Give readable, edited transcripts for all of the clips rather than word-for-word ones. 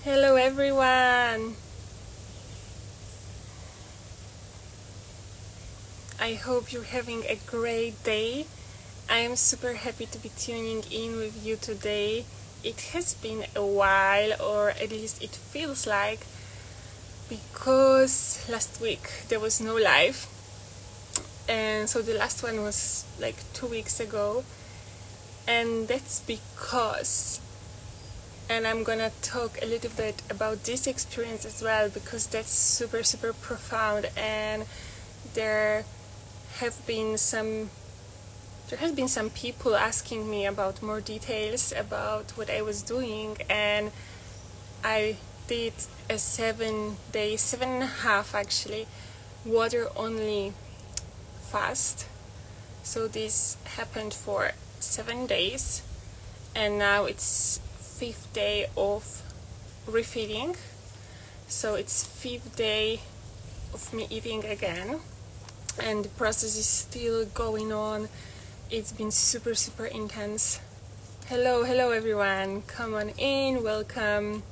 Hello everyone! I hope you're having a great day. I am super happy to be tuning in with you today. It has been a while, or at least it feels like, because last week there was no live. And so the last one was like 2 weeks ago. And that's because, and I'm gonna talk a little bit about this experience as well, because that's super profound, and there has been some people asking me about more details about what I was doing. And I did a 7.5 actually, water only fast. So this happened for 7 days, and now it's 5th day of refeeding. So it's 5th day of me eating again, and the process is still going on. It's been super intense. Hello everyone, come on in, welcome.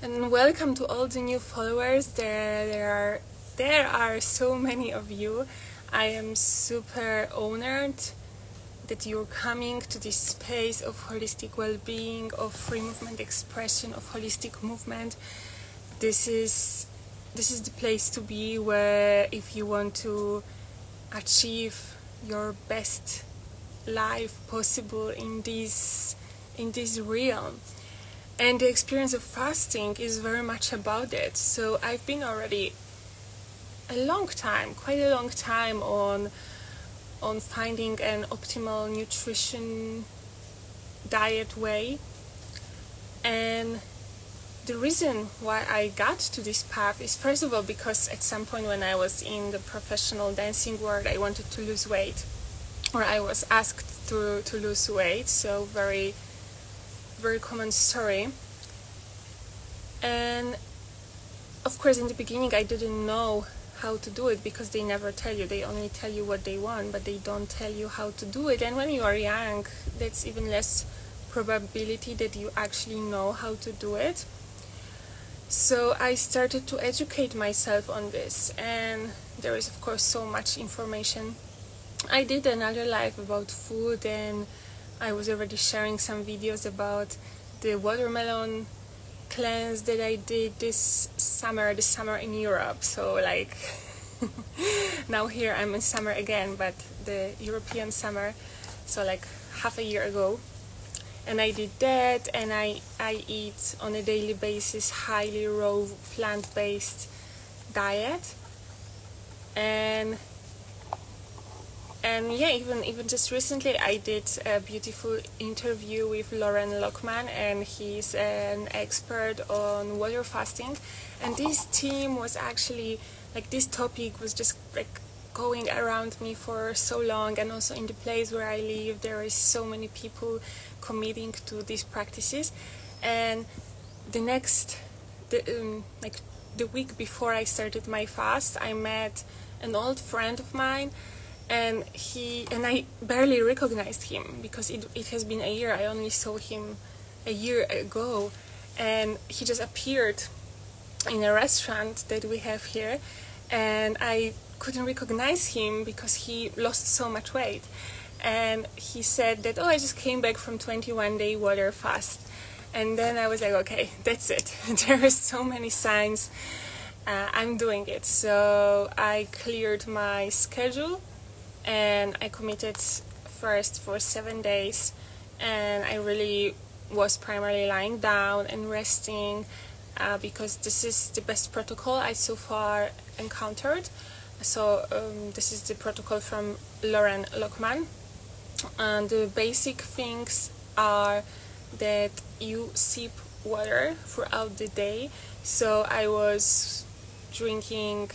And welcome to all the new followers. There are so many of you. I am super honored that you're coming to this space of holistic well-being, of free movement expression, of holistic movement. This is the place to be, where if you want to achieve your best life possible in this realm. And the experience of fasting is very much about it. So I've been already quite a long time on finding an optimal nutrition diet way. And the reason why I got to this path is, first of all, because at some point when I was in the professional dancing world, I wanted to lose weight, or I was asked to lose weight. So very common story. And of course in the beginning I didn't know how to do it, because they never tell you. They only tell you what they want, but they don't tell you how to do it. And when you are young, that's even less probability that you actually know how to do it. So I started to educate myself on this, and there is of course so much information. I did another live about food, and I was already sharing some videos about the watermelon cleanse that I did this summer in Europe. So like now here I'm in summer again, but the European summer, so like half a year ago. And I did that, and I eat on a daily basis highly raw plant-based diet. And yeah, even just recently I did a beautiful interview with Lauren Lockman, and he's an expert on water fasting. And this theme was actually, like, this topic was just like going around me for so long. And also in the place where I live, there is so many people committing to these practices. And the week before I started my fast, I met an old friend of mine, and I barely recognized him, because it has been a year. I only saw him a year ago, and he just appeared in a restaurant that we have here, and I couldn't recognize him because he lost so much weight. And he said that, I just came back from 21-day water fast. And then I was like, okay, that's it. There are so many signs. I'm doing it. So I cleared my schedule, and I committed first for 7 days, and I really was primarily lying down and resting, because this is the best protocol I so far encountered. So this is the protocol from Lauren Lockman, and the basic things are that you sip water throughout the day. So I was drinking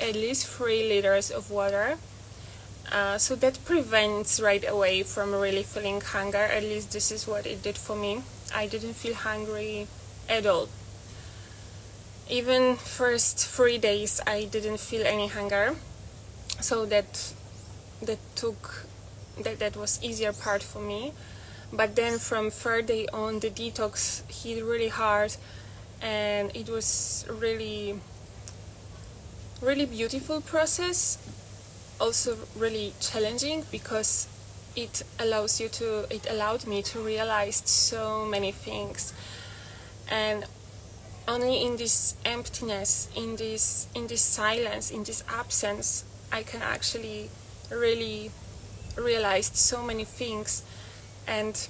at least 3 liters of water. So that prevents right away from really feeling hunger. At least this is what it did for me. I didn't feel hungry at all. Even first 3 days I didn't feel any hunger. So that was easier part for me. But then from third day on, the detox hit really hard, and it was really beautiful process, also really challenging, because it allowed me to realize so many things. And only in this emptiness, in this silence, in this absence, I can actually really realize so many things. And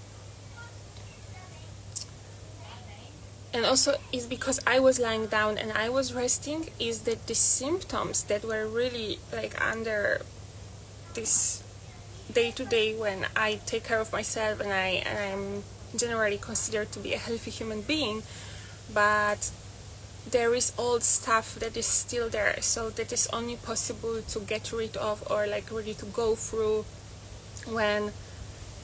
also it's because I was lying down and I was resting, is that the symptoms that were really like under this day-to-day, when I take care of myself and I'm generally considered to be a healthy human being, but there is old stuff that is still there, so that is only possible to get rid of, or like really to go through when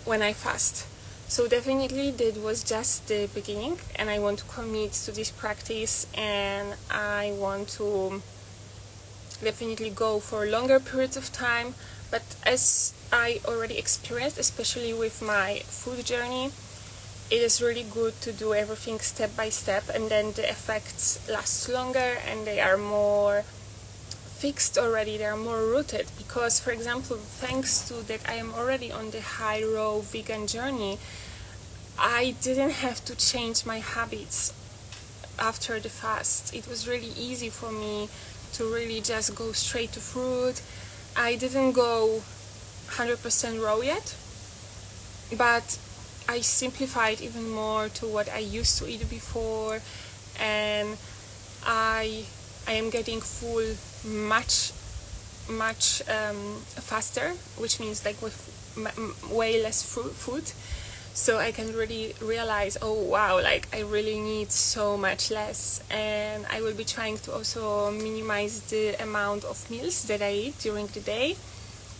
I fast. So definitely that was just the beginning, and I want to commit to this practice, and I want to definitely go for longer periods of time. But as I already experienced, especially with my food journey, it is really good to do everything step by step, and then the effects last longer and they are more fixed already, they are more rooted. Because, for example, thanks to that I am already on the high raw vegan journey, I didn't have to change my habits after the fast. It was really easy for me to really just go straight to fruit. I didn't go 100% raw yet, but I simplified even more to what I used to eat before, and I am getting full much faster, which means like with way less food. So I can really realize, oh wow, like I really need so much less. And I will be trying to also minimize the amount of meals that I eat during the day.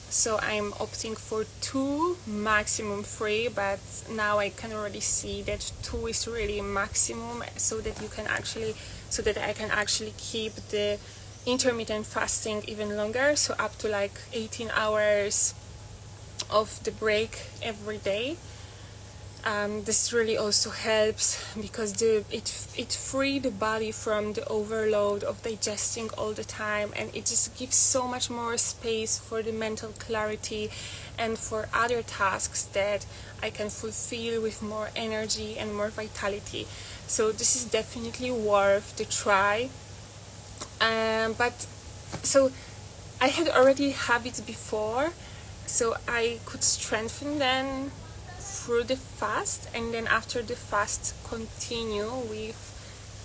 So I'm opting for 2, maximum 3, but now I can already see that 2 is really maximum, so that I can actually keep the intermittent fasting even longer, so up to like 18 hours of the break every day. This really also helps, because it frees the body from the overload of digesting all the time, and it just gives so much more space for the mental clarity and for other tasks that I can fulfill with more energy and more vitality. So this is definitely worth the try. So I had already habits before, so I could strengthen them through the fast, and then after the fast continue with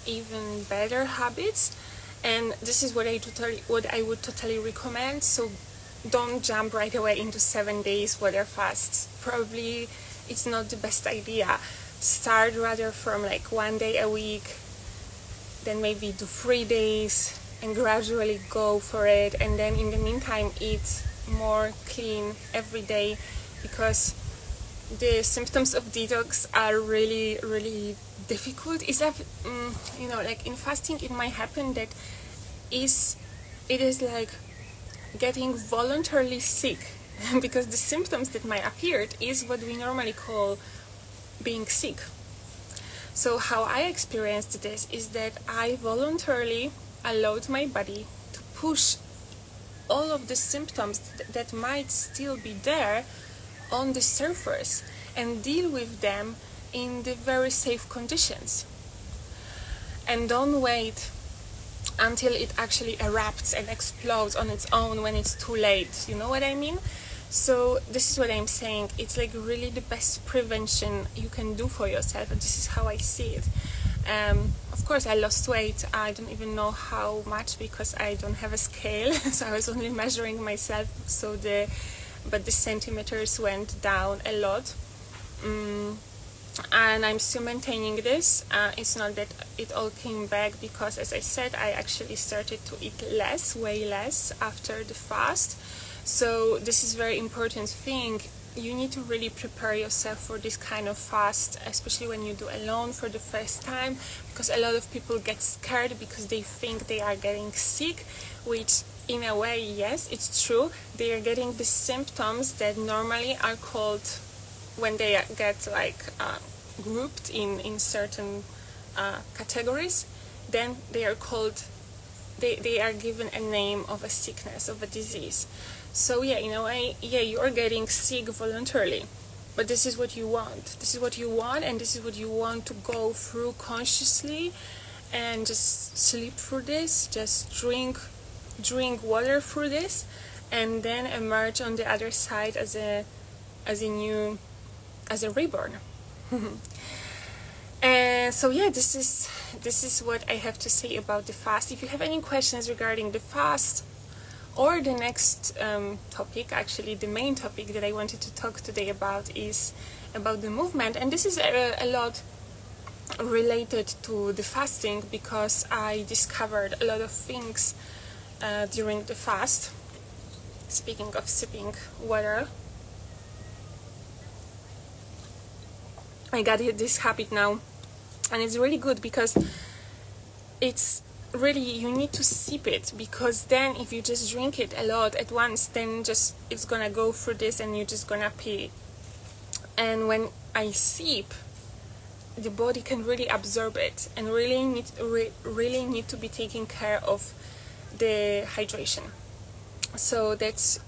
even better habits. And this is what I would totally recommend. So don't jump right away into 7 days water fast. Probably it's not the best idea. Start rather from like 1 day a week, then maybe do 3 days, and gradually go for it. And then in the meantime, eat more clean every day, because the symptoms of detox are really, really difficult. It's like in fasting, it might happen that it is like getting voluntarily sick, because the symptoms that might appear is what we normally call being sick. So how I experienced this is that I voluntarily allowed my body to push all of the symptoms that might still be there on the surface, and deal with them in the very safe conditions. And don't wait until it actually erupts and explodes on its own when it's too late. You know what I mean? So this is what I'm saying. It's like really the best prevention you can do for yourself, and this is how I see it. Of course, I lost weight. I don't even know how much, because I don't have a scale, so I was only measuring myself. But the centimeters went down a lot, and I'm still maintaining this. It's not that it all came back, because as I said, I actually started to eat less, way less, after the fast. So this is very important thing. You need to really prepare yourself for this kind of fast, especially when you do alone for the first time, because a lot of people get scared because they think they are getting sick, which in a way, yes, it's true. They are getting the symptoms that normally are called when they get like grouped in certain categories, then they are called, they are given a name of a sickness, of a disease. So yeah, in a way, yeah, you are getting sick voluntarily, but this is what you want. This is what you want, and this is what you want to go through consciously, and just sleep through this, just drink water through this, and then emerge on the other side as a reborn. And so yeah, this is what I have to say about the fast. If you have any questions regarding the fast or the next topic, actually the main topic that I wanted to talk today about is about the movement, and this is a lot related to the fasting, because I discovered a lot of things during the fast. Speaking of sipping water, I got this habit now, and it's really good, because it's really, you need to sip it, because then if you just drink it a lot at once, then just it's gonna go through this and you're just gonna pee. And when I sip, the body can really absorb it, and really need to be taking care of the hydration. So that's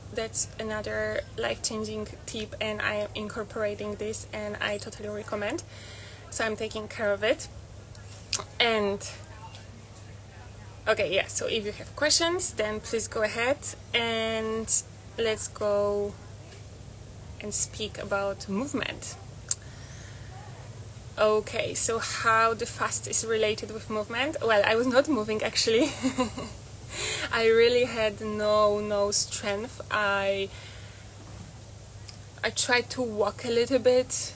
another life-changing tip, and I am incorporating this, and I totally recommend. So I'm taking care of it. And okay, yeah, so if you have questions, then please go ahead, and let's go and speak about movement. Okay, so how the fast is related with movement? Well, I was not moving actually. I really had no strength. I tried to walk a little bit,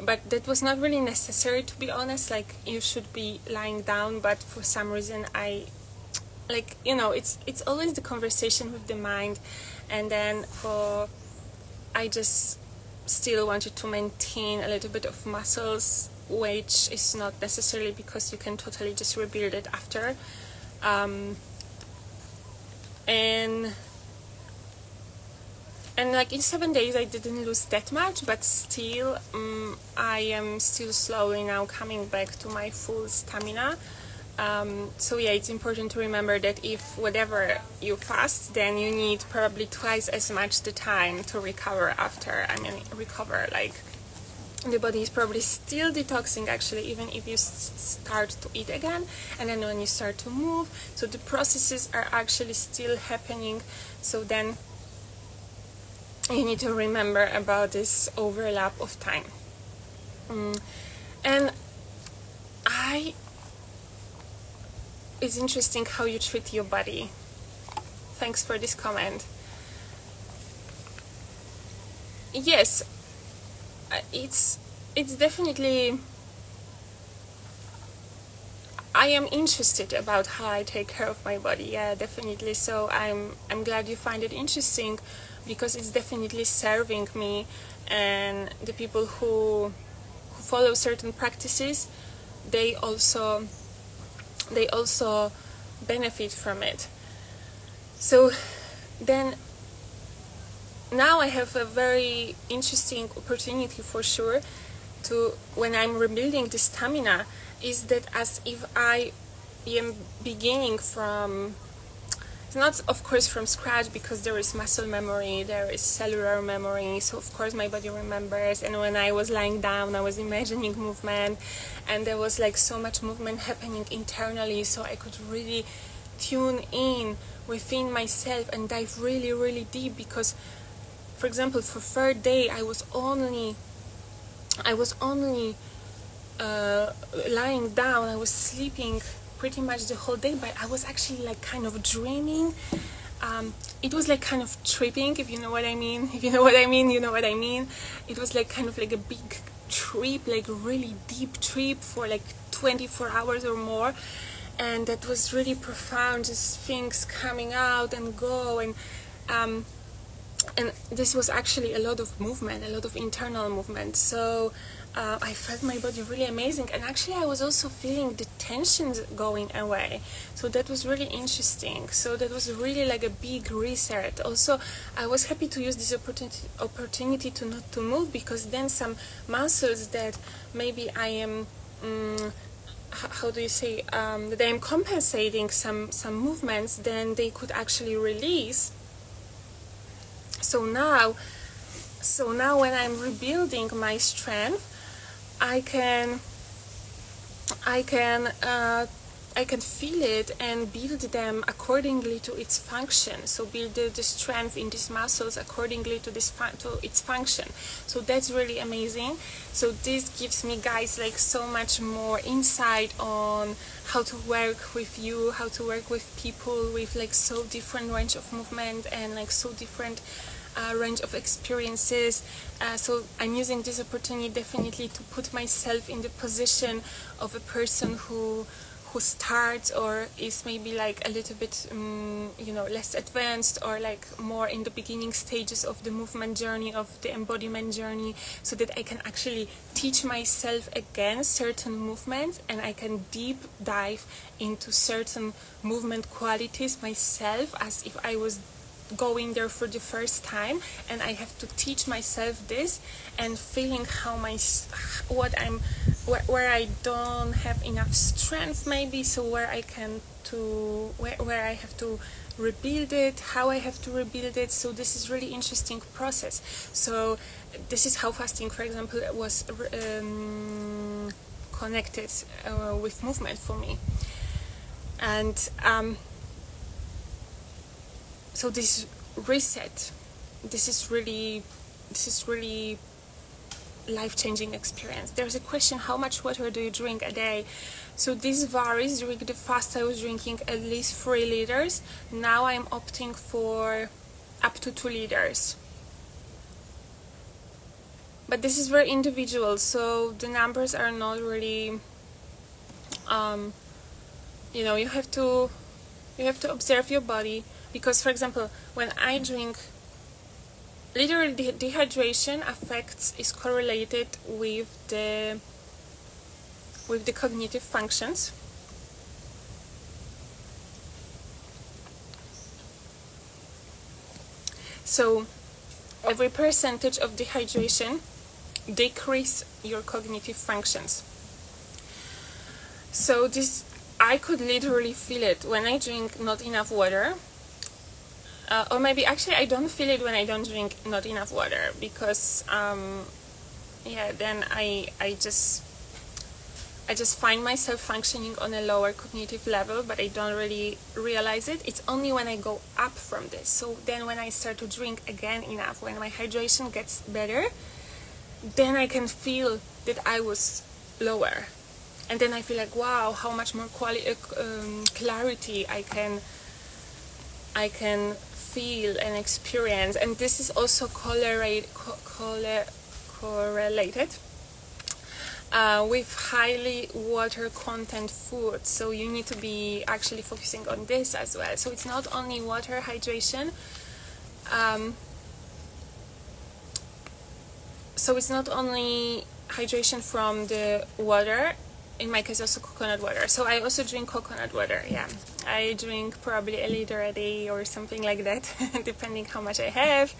but that was not really necessary, to be honest. Like, you should be lying down, but for some reason it's always the conversation with the mind, and then I just still wanted to maintain a little bit of muscles, which is not necessarily, because you can totally just rebuild it after. And like in 7 days I didn't lose that much, but still I am still slowly now coming back to my full stamina. So yeah, it's important to remember that if whatever you fast, then you need probably twice as much the time to recover after. Recover, like the body is probably still detoxing actually, even if you start to eat again, and then when you start to move, so the processes are actually still happening. So then you need to remember about this overlap of time. And it's interesting how you treat your body. Thanks for this comment. Yes, it's definitely, I am interested about how I take care of my body. Yeah, definitely. So I'm glad you find it interesting, because it's definitely serving me, and the people who follow certain practices, they also benefit from it. So then now I have a very interesting opportunity for sure to, when I'm rebuilding the stamina, is that as if I am beginning from, not of course from scratch, because there is muscle memory, there is cellular memory, so of course my body remembers. And when I was lying down, I was imagining movement, and there was like so much movement happening internally, so I could really tune in within myself and dive really deep. Because for example, for third day I was only lying down. I was sleeping pretty much the whole day, but I was actually like kind of dreaming. It was like kind of tripping, if you know what I mean. If you know what I mean, you know what I mean. It was like kind of like a big trip, like a really deep trip for like 24 hours or more. And that was really profound, just things coming out and go, and this was actually a lot of movement, a lot of internal movement. So I felt my body really amazing, and actually I was also feeling the tensions going away, so that was really interesting. So that was really like a big reset. Also, I was happy to use this opportunity to not to move, because then some muscles that maybe I am how do you say that I am compensating some movements, then they could actually release. So now when I'm rebuilding my strength, I can feel it and build them accordingly to its function. So build the strength in these muscles accordingly to its function. So that's really amazing. So this gives me, guys, like so much more insight on how to work with you, how to work with people with like so different range of movement and like so different range of experiences. So I'm using this opportunity definitely to put myself in the position of a person who starts or is maybe like a little bit less advanced, or like more in the beginning stages of the movement journey, of the embodiment journey, so that I can actually teach myself again certain movements, and I can deep dive into certain movement qualities myself as if I was going there for the first time, and I have to teach myself this, and feeling where I don't have enough strength maybe, so where I have to rebuild it, how I have to rebuild it. So this is really interesting process. So this is how fasting, for example, was connected with movement for me. And so this reset, this is really life-changing experience. There's a question, how much water do you drink a day? So this varies. During the fast I was drinking at least 3 liters. Now I'm opting for up to 2 liters. But this is very individual, so the numbers are not really you have to observe your body. Because, for example, when I drink, literally dehydration is correlated with the cognitive functions. So every percentage of dehydration decrease your cognitive functions. So this, I could literally feel it when I drink not enough water. Or maybe actually I don't feel it when I don't drink not enough water, because then I just find myself functioning on a lower cognitive level, but I don't really realize it. It's only when I go up from this. So then when I start to drink again enough, when my hydration gets better, then I can feel that I was lower, and then I feel like, wow, how much more clarity I can feel and experience. And this is also correlated with highly water content food. So you need to be actually focusing on this as well. So it's not only water hydration. So it's not only hydration from the water, in my case also coconut water. So I also drink coconut water, yeah. I drink probably a liter a day or something like that, depending how much I have,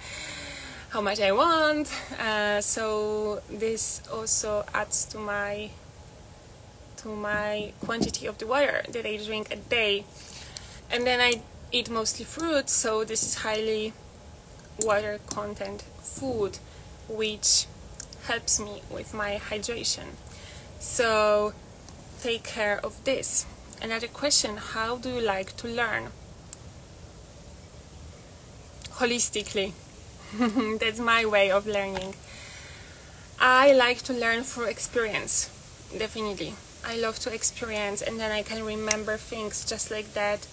how much I want. So this also adds to my quantity of the water that I drink a day. And then I eat mostly fruits, so this is highly water content food, which helps me with my hydration. So take care of this. Another question, how do you like to learn? Holistically. That's my way of learning. I like to learn through experience, definitely. I love to experience, and then I can remember things just like that.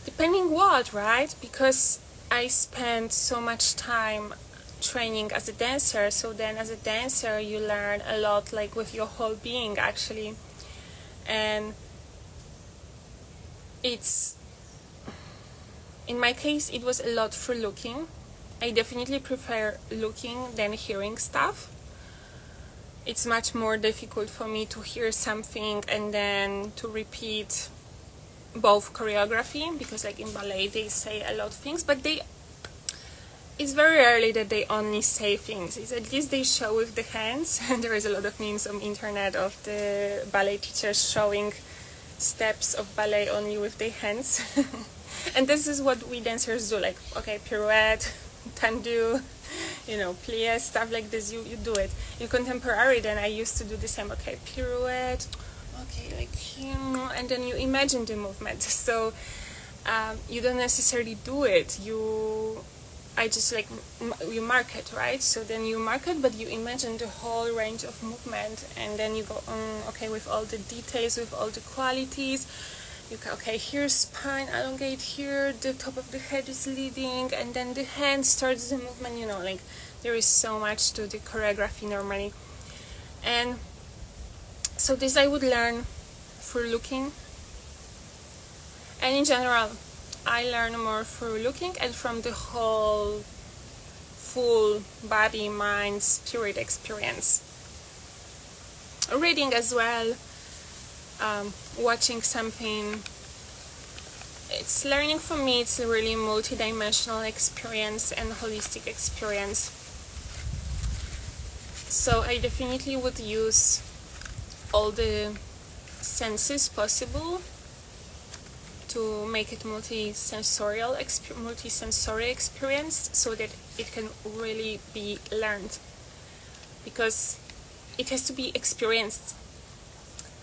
Depending what, right? Because I spend so much time training as a dancer, so then as a dancer you learn a lot, like with your whole being actually. And it's, in my case, it was a lot for looking. I definitely prefer looking than hearing stuff. it's much more difficult for me to hear something and then to repeat both choreography, because like in ballet they say a lot of things, but it's very rarely that they only say things. It's at least they show with the hands. And there is a lot of memes on internet of the ballet teachers showing steps of ballet only with their hands. And this is what we dancers do, like, okay, pirouette, tendu, plie, stuff like this, you do it. In contemporary, then I used to do the same, okay, pirouette, okay, like, and then you imagine the movement. So you don't necessarily do it, you mark it, right? So then you mark it, but you imagine the whole range of movement, and then you go, okay, with all the details, with all the qualities. You go, okay, here's spine, elongate here, the top of the head is leading, and then the hand starts the movement, like there is so much to the choreography normally. And so this I would learn through looking. And in general, I learn more through looking and from the whole full body, mind, spirit experience. Reading as well, watching something. It's learning for me, it's a really multi-dimensional experience and holistic experience. So I definitely would use all the senses possible to make it multi-sensory experience, so that it can really be learned, because it has to be experienced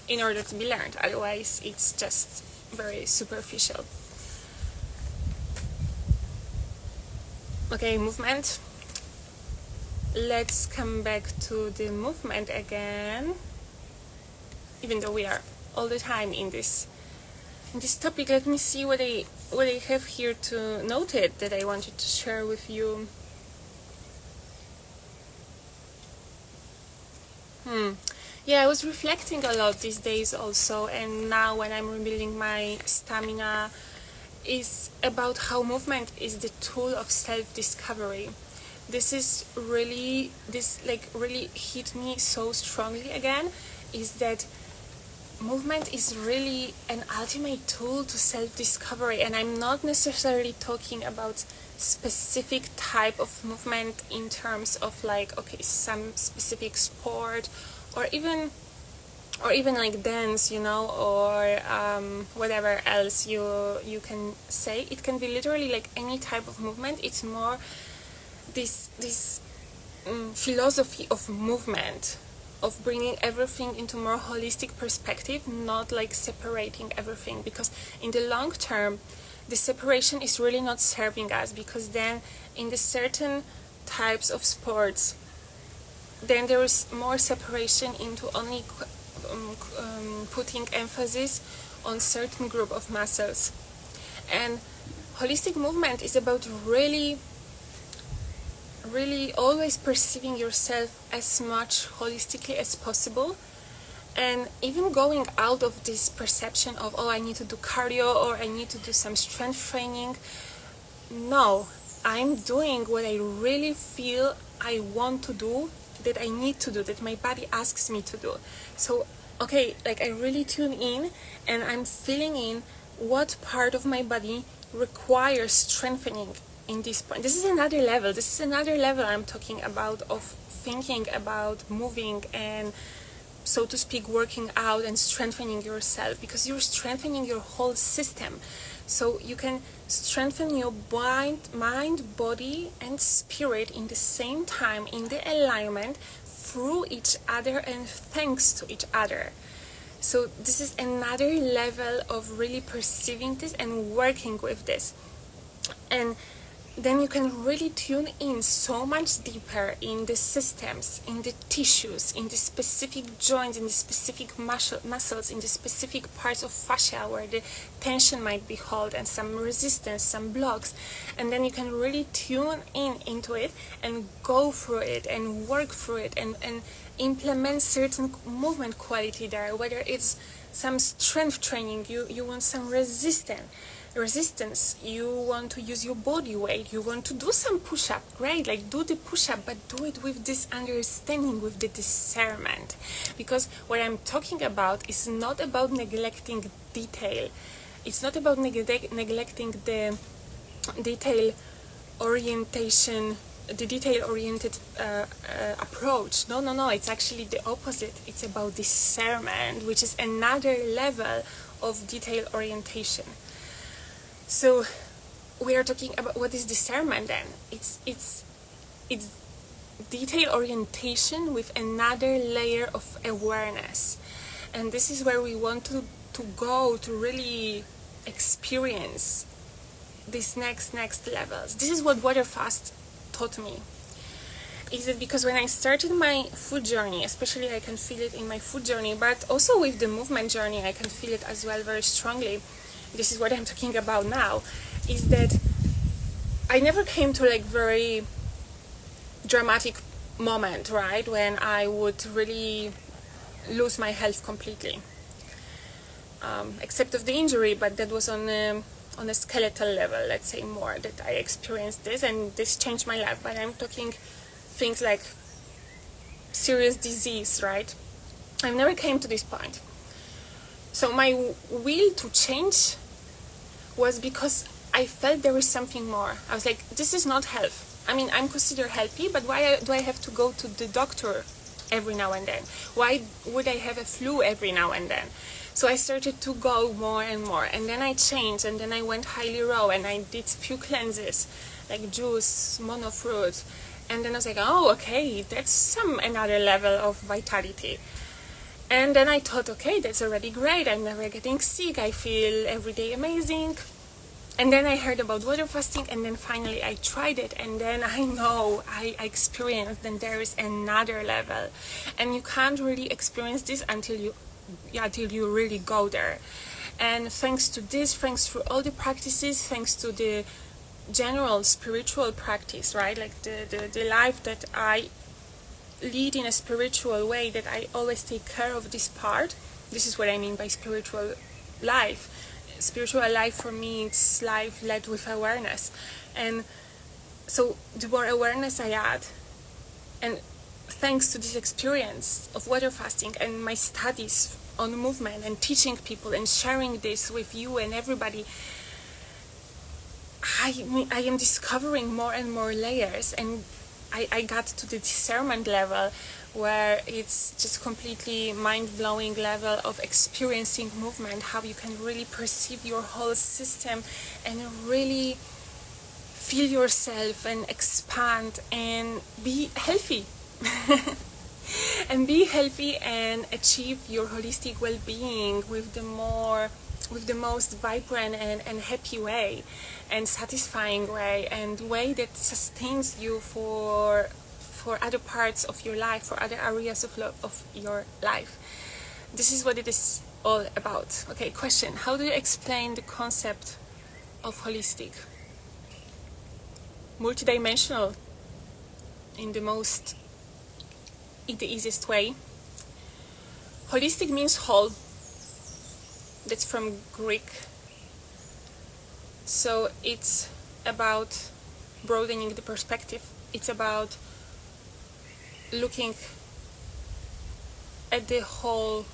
in order to be learned, otherwise it's just very superficial. Okay, movement. Let's come back to the movement again, even though we are all the time in this topic. Let me see what I have here to note it that I wanted to share with you. Yeah, I was reflecting a lot these days also, and now when I'm rebuilding my stamina, is about how movement is the tool of self-discovery. This really hit me so strongly again, is that movement is really an ultimate tool to self-discovery. And I'm not necessarily talking about specific type of movement in terms of like, okay, some specific sport, or even like dance, or whatever else you can say. It can be literally like any type of movement. It's more this philosophy of movement, of bringing everything into more holistic perspective, not like separating everything, because in the long term the separation is really not serving us, because then in the certain types of sports then there is more separation into only putting emphasis on certain group of muscles. And holistic movement is about really always perceiving yourself as much holistically as possible, and even going out of this perception of, oh, I need to do cardio or I need to do some strength training. No, I'm doing what I really feel I want to do, that I need to do, that my body asks me to do. So okay, like I really tune in and I'm feeling in what part of my body requires strengthening in this point. This is another level I'm talking about, of thinking about moving and, so to speak, working out and strengthening yourself, because you're strengthening your whole system. So you can strengthen your mind, body and spirit in the same time, in the alignment, through each other and thanks to each other. So this is another level of really perceiving this and working with this. And then you can really tune in so much deeper in the systems, in the tissues, in the specific joints, in the specific muscles, in the specific parts of fascia where the tension might be held and some resistance, some blocks. And then you can really tune into it and go through it and work through it and implement certain movement quality there, whether it's some strength training, you want some resistance. resistance, you want to use your body weight, you want to do some push-up, great, like do the push-up, but do it with this understanding, with the discernment, because what I'm talking about is not about neglecting detail. It's not about neglecting the detail orientation, the detail-oriented approach. No, it's actually the opposite. It's about discernment, which is another level of detail orientation. So we are talking about what is discernment then. It's detail orientation with another layer of awareness, and this is where we want to go to really experience these next levels. This is what water fast taught me. Is it because when I started my food journey, especially I can feel it in my food journey, but also with the movement journey I can feel it as well very strongly. This is what I'm talking about now, is that I never came to like very dramatic moment, right, when I would really lose my health completely, except of the injury, but that was on a skeletal level, let's say, more, that I experienced this, and this changed my life. But I'm talking things like serious disease, right? I've never came to this point. So my will to change was because I felt there is something more. I was like, this is not health. I mean, I'm considered healthy, but why do I have to go to the doctor every now and then? Why would I have a flu every now and then? So I started to go more and more, and then I changed, and then I went highly raw, and I did few cleanses, like juice, mono fruit, and then I was like, oh, okay, that's another level of vitality. And then I thought, okay, that's already great, I'm never getting sick, I feel every day amazing. And then I heard about water fasting, and then finally I tried it, and then I know, I experienced that there is another level. And you can't really experience this until you really go there. And thanks to this, thanks to all the practices, thanks to the general spiritual practice, right, like the life that I lead in a spiritual way, that I always take care of this part. This is what I mean by spiritual life. Spiritual life for me, it's life led with awareness. And so the more awareness I add, and thanks to this experience of water fasting and my studies on movement and teaching people and sharing this with you and everybody, I am discovering more and more layers, and I got to the discernment level where it's just completely mind-blowing level of experiencing movement, how you can really perceive your whole system and really feel yourself and expand and be healthy. And be healthy and achieve your holistic well-being with the most vibrant and happy way and satisfying way, and way that sustains you for other parts of your life, for other areas of your life. This is what it is all about. Okay, question: how do you explain the concept of holistic? Multidimensional in the easiest way. Holistic means whole. That's from Greek. So it's about broadening the perspective. It's about looking at the whole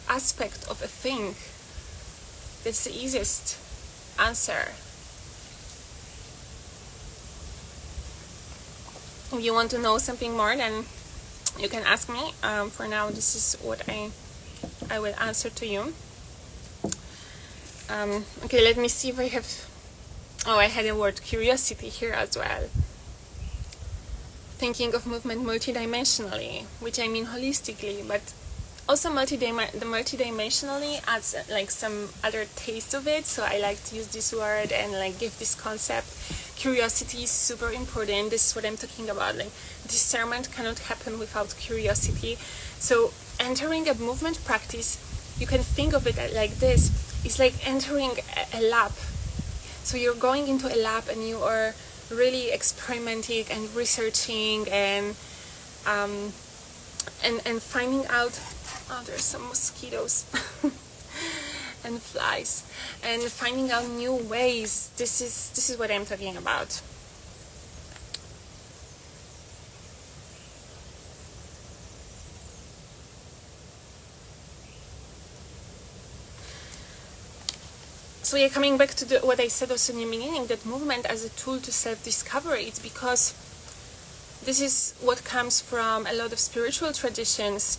aspect of a thing. That's the easiest answer. If you want to know something more, then you can ask me. For now, this is what I will answer to you. Okay, let me see if I have... Oh, I had a word curiosity here as well. Thinking of movement multidimensionally, which I mean holistically, but also multidimensionally adds like some other taste of it, so I like to use this word and like give this concept. Curiosity is super important. This is what I'm talking about. Like, discernment cannot happen without curiosity. So entering a movement practice, you can think of it like this. It's like entering a lab. So you're going into a lab and you are really experimenting and researching and finding out... Oh, there's some mosquitoes. and flies and finding out new ways. This is what I'm talking about. So yeah, coming back to what I said also in the beginning, that movement as a tool to self-discovery, it's because this is what comes from a lot of spiritual traditions,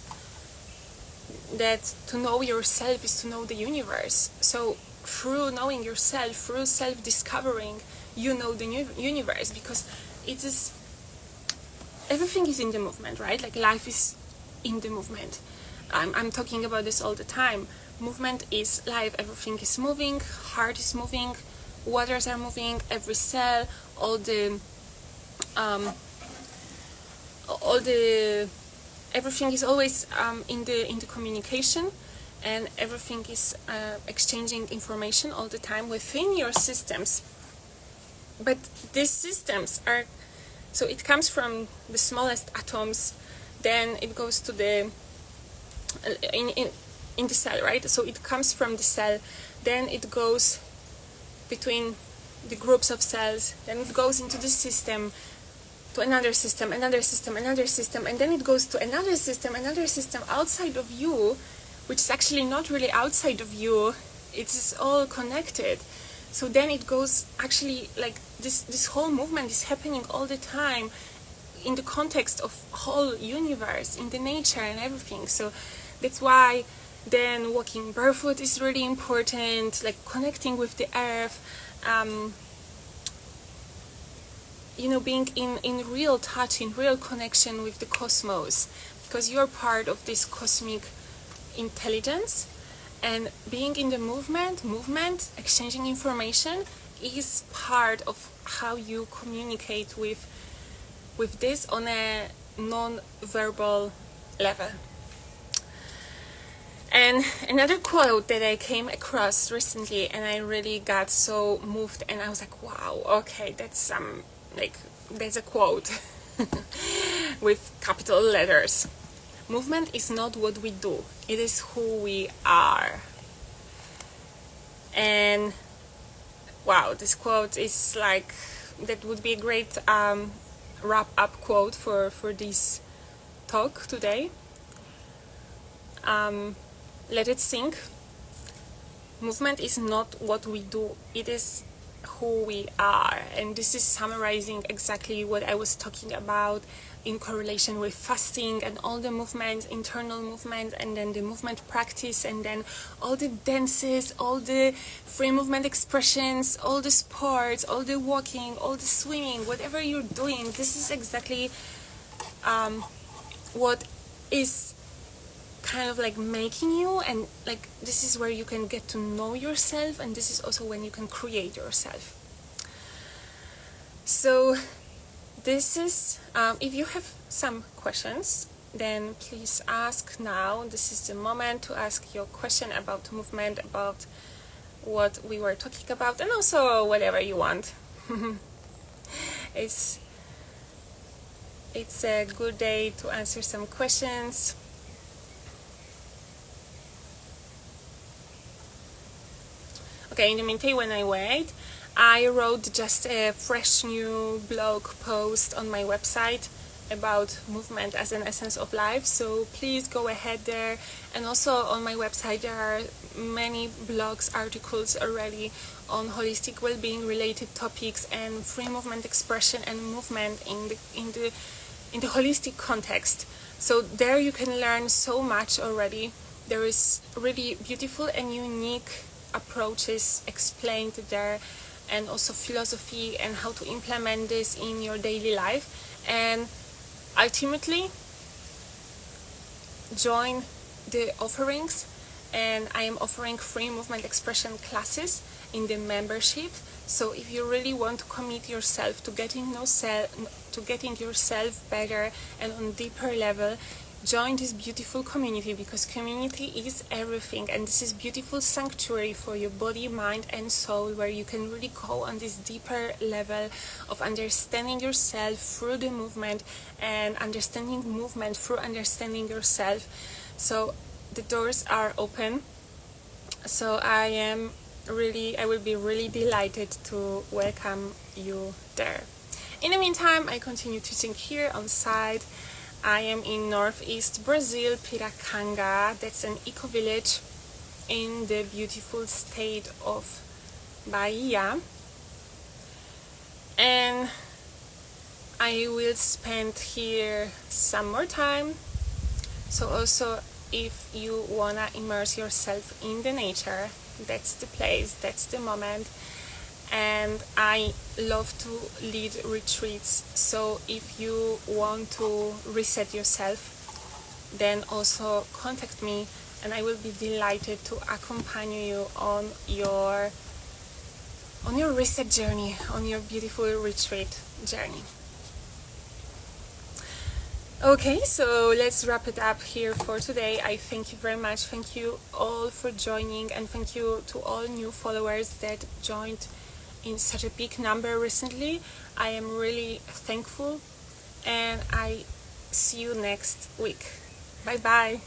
that to know yourself is to know the universe. So through knowing yourself, through self-discovering, you know the universe, because it is, everything is in the movement, right? Like life is in the movement. I'm talking about this all the time. Movement is life. Everything is moving, heart is moving, waters are moving, every cell, all the everything is always in the communication, and everything is exchanging information all the time within your systems. But these systems are, so it comes from the smallest atoms, then it goes to the in the cell, right? So it comes from the cell, then it goes between the groups of cells, then it goes into the system, to another system, another system, another system, and then it goes to another system outside of you, which is actually not really outside of you, it's all connected. So then it goes, actually, like this whole movement is happening all the time in the context of whole universe, in the nature and everything. So that's why then walking barefoot is really important, like connecting with the earth, you know, being in real touch, in real connection with the cosmos, because you're part of this cosmic intelligence, and being in the movement, exchanging information is part of how you communicate with this on a non-verbal level. And another quote that I came across recently, and I really got so moved, and I was like, wow, okay, that's that's a quote with capital letters. Movement is not what we do, it is who we are. And wow, this quote is like, that would be a great wrap-up quote for this talk today. Let it sink. Movement is not what we do, it is who we are. And this is summarizing exactly what I was talking about in correlation with fasting and all the movements, internal movement, and then the movement practice, and then all the dances, all the free movement expressions, all the sports, all the walking, all the swimming, whatever you're doing. This is exactly what is kind of like making you, and like this is where you can get to know yourself, and this is also when you can create yourself. So this is, if you have some questions, then please ask now. This is the moment to ask your question about movement, about what we were talking about, and also whatever you want. It's a good day to answer some questions. Okay, in the meantime, when I wait, I wrote just a fresh new blog post on my website about movement as an essence of life, so please go ahead there. And also on my website there are many blogs, articles already on holistic well-being related topics and free movement expression and movement in the holistic context. So there you can learn so much already. There is really beautiful and unique approaches explained there, and also philosophy and how to implement this in your daily life. And ultimately join the offerings, and I am offering free movement expression classes in the membership. So if you really want to commit yourself to getting yourself better and on deeper level, join this beautiful community, because community is everything, and this is beautiful sanctuary for your body, mind and soul, where you can really go on this deeper level of understanding yourself through the movement, and understanding movement through understanding yourself. So the doors are open. So I will be really delighted to welcome you there. In the meantime, I continue teaching here on site. I am in northeast Brazil, Piracanga. That's an eco-village in the beautiful state of Bahia. And I will spend here some more time. So also, if you wanna immerse yourself in the nature, that's the place, that's the moment. And I love to lead retreats, so if you want to reset yourself, then also contact me and I will be delighted to accompany you on your reset journey, on your beautiful retreat journey. Okay, so let's wrap it up here for today. I thank you very much. Thank you all for joining, and thank you to all new followers that joined in such a big number recently. I am really thankful, and I see you next week. Bye bye.